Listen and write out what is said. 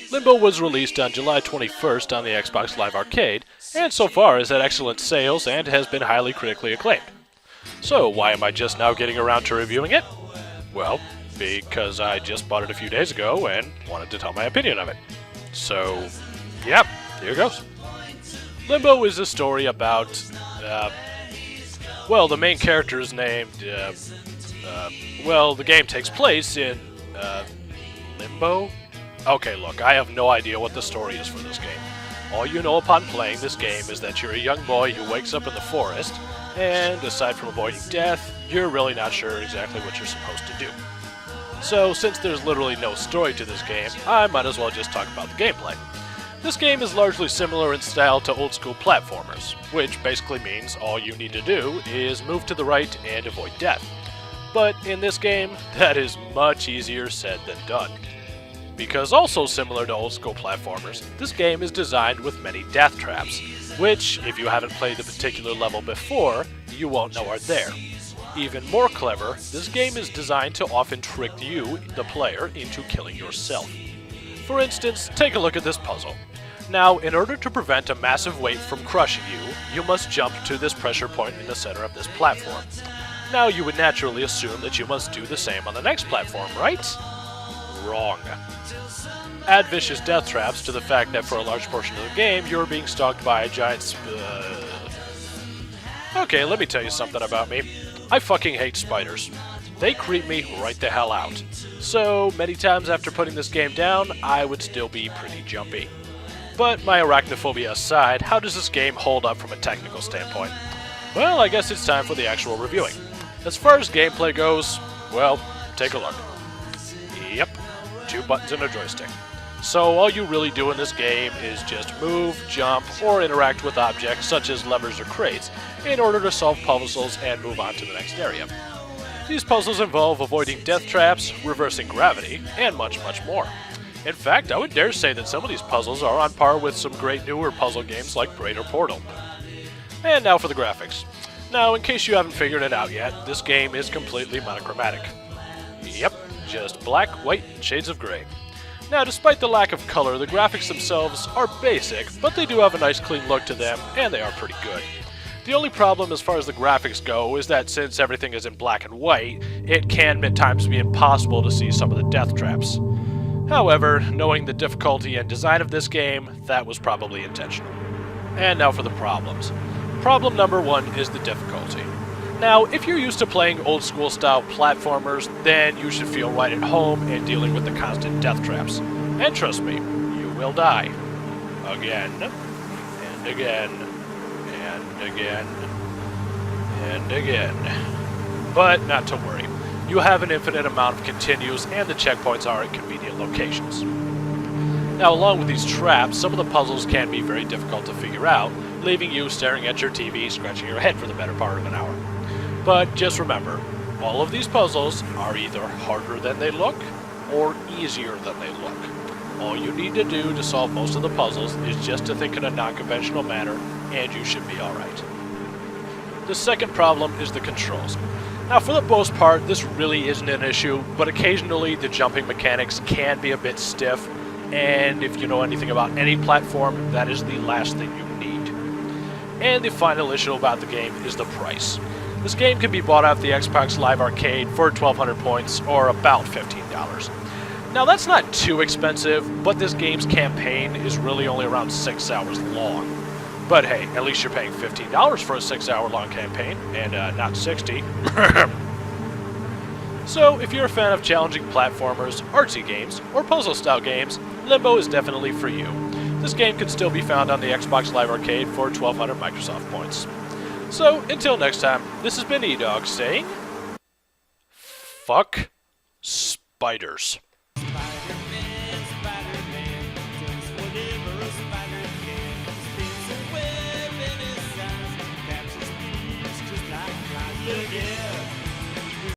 Limbo was released on July 21st on the Xbox Live Arcade, and so far has had excellent sales and has been highly critically acclaimed. So why am I just now getting around to reviewing it? Well, because I just bought it a few days ago and wanted to tell my opinion of it. So, yeah, here goes. Limbo is a story about, well, the main character is named, well, the game takes place in, Limbo? Okay, look, I have no idea what the story is for this game. All you know upon playing this game is that you're a young boy who wakes up in the forest, and aside from avoiding death, you're really not sure exactly what you're supposed to do. So, since there's literally no story to this game, I might as well just talk about the gameplay. This game is largely similar in style to old-school platformers, which basically means all you need to do is move to the right and avoid death. But in this game, that is much easier said than done. Because also similar to old-school platformers, this game is designed with many death traps, which, if you haven't played the particular level before, you won't know are there. Even more clever, this game is designed to often trick you, the player, into killing yourself. For instance, take a look at this puzzle. Now, in order to prevent a massive weight from crushing you, you must jump to this pressure point in the center of this platform. Now, you would naturally assume that you must do the same on the next platform, right? Wrong. Add vicious death traps to the fact that for a large portion of the game, you're being stalked by a giant Okay, let me tell you something about me. I fucking hate spiders. They creep me right the hell out. So, many times after putting this game down, I would still be pretty jumpy. But my arachnophobia aside, how does this game hold up from a technical standpoint? Well, I guess it's time for the actual reviewing. As far as gameplay goes, well, take a look. Yep, 2 buttons and a joystick. So all you really do in this game is just move, jump, or interact with objects such as levers or crates in order to solve puzzles and move on to the next area. These puzzles involve avoiding death traps, reversing gravity, and much, much more. In fact, I would dare say that some of these puzzles are on par with some great newer puzzle games like Braid or Portal. And now for the graphics. Now, in case you haven't figured it out yet, this game is completely monochromatic. Yep, just black, white, and shades of gray. Now, despite the lack of color, the graphics themselves are basic, but they do have a nice clean look to them, and they are pretty good. The only problem as far as the graphics go is that since everything is in black and white, it can at times be impossible to see some of the death traps. However, knowing the difficulty and design of this game, that was probably intentional. And now for the problems. Problem number 1 is the difficulty. Now, if you're used to playing old school style platformers, then you should feel right at home in dealing with the constant death traps. And trust me, you will die. Again, and again, and again, and again. But not to worry. You have an infinite amount of continues, and the checkpoints are at convenient locations. Now, along with these traps, some of the puzzles can be very difficult to figure out, leaving you staring at your TV, scratching your head for the better part of an hour. But just remember, all of these puzzles are either harder than they look, or easier than they look. All you need to do to solve most of the puzzles is just to think in a non-conventional manner, and you should be alright. The second problem is the controls. Now, for the most part, this really isn't an issue, but occasionally the jumping mechanics can be a bit stiff, and if you know anything about any platform, that is the last thing you need. And the final issue about the game is the price. This game can be bought off the Xbox Live Arcade for 1,200 points, or about $15. Now, that's not too expensive, but this game's campaign is really only around 6 hours long. But hey, at least you're paying $15 for a 6-hour-long campaign, and not 60. So, if you're a fan of challenging platformers, artsy games, or puzzle-style games, Limbo is definitely for you. This game can still be found on the Xbox Live Arcade for 1,200 Microsoft points. So, until next time, this has been E-Dog saying, fuck spiders.